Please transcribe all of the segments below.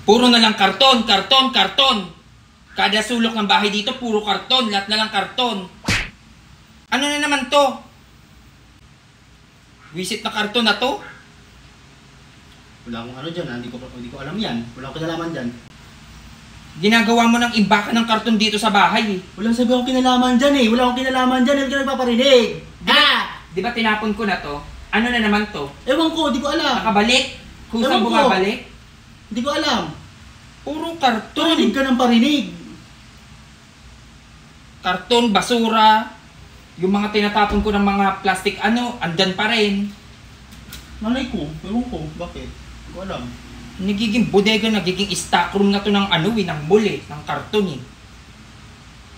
Puro na lang karton, karton, karton. Kada sulok ng bahay dito, puro karton. Lahat na lang karton. Ano na naman to? Visit na karton na to? Wala akong ano dyan, hindi ko alam yan. Wala akong kinalaman dyan. Ginagawa mo ng imbaka ng karton dito sa bahay eh. Walang sabi akong kinalaman dyan eh. Wala akong kinalaman dyan, hindi ka nagpaparinig. Di ba tinapon ko na to? Ano na naman to? Ewan ko, di ko alam. Nakabalik? Kusang Ewan ko. bumabalik? Hindi ko alam. Puro karton. Parinig ka ng parinig. Karton, basura. Yung mga tinatapon ko ng mga plastic andyan pa rin. Malay ko, ewan ko, bakit? Hindi ko alam. Nagiging bodega, nagiging stockroom na to ng ng mall ng karton eh.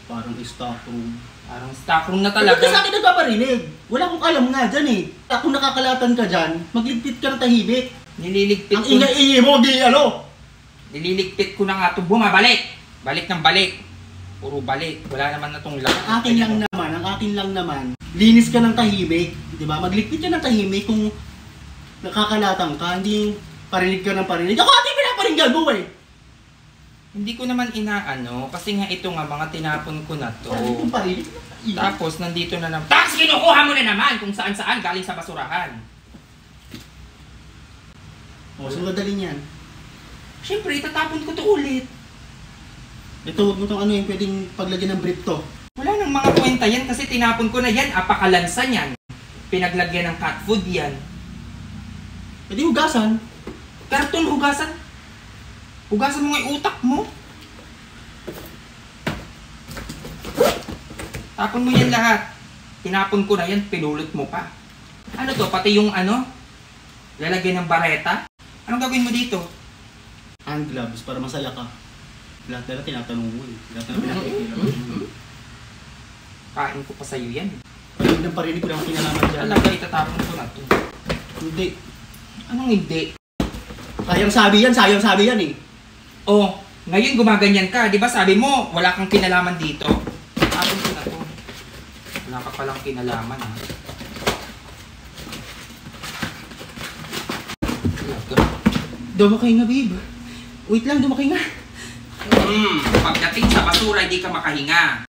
Parang stock room. Parang stockroom na Talaga? talaga. Ba't ka sa akin nagpaparinig? Wala akong alam nga dyan eh. Kung nakakalatan ka dyan, magligpit ka ng tahimik. Nililigpit Ang ko. ingay-ingay mo, di ano? Nililigpit ko na nga ito. Bumabalik. Balik ng balik. Puro balik. Wala naman na itong lakas. Ang akin lang naman, linis ka ng tahimik. Di ba? Magligpit ka ng tahimik kung nakakalatan ka, hindi yung parinig ka ng parinig. Ako ating pinaparinggan mo eh. Hindi ko naman inaano. Kasi nga ito nga, mga tinapon ko na to. Parinig yung parinig. Tapos nandito na naman. Tapos kinukuha mo na naman kung saan-saan galing sa basurahan. O, saan dadalhin yan? Siyempre, itatapon ko to ulit. Ito, huwag mo itong ano yung pwedeng paglagyan ng brief to. Wala nang mga kwenta yan kasi tinapon ko na yan. Apakalansa yan. Pinaglagyan ng cat food yan. Pwede hugasan. Karton, hugasan. Hugasan mo nga yung utak mo. Tapon mo yan lahat. Tinapon ko na yan, pinulot mo pa. Ano to? Pati yung lalagyan ng bareta? Anong gagawin mo dito? Hand gloves para masaya ka. Lahat na tinatanong mo eh. Lahat na pinakikilala mo. Kain ko pa sa'yo yan. Parinig ng parinig ko lang kinalaman dyan. Talaga, itatapon ko na to. Hindi. Anong hindi? Sayang sabi yan eh. Oh, ngayon gumaganyan ka. Di ba sabi mo, wala kang kinalaman dito? Tapon ko na to. Wala ka palang kinalaman ha. Dumakay nga babe. Wait lang, dumakay nga. Pagdating sa basura, hindi ka makahinga.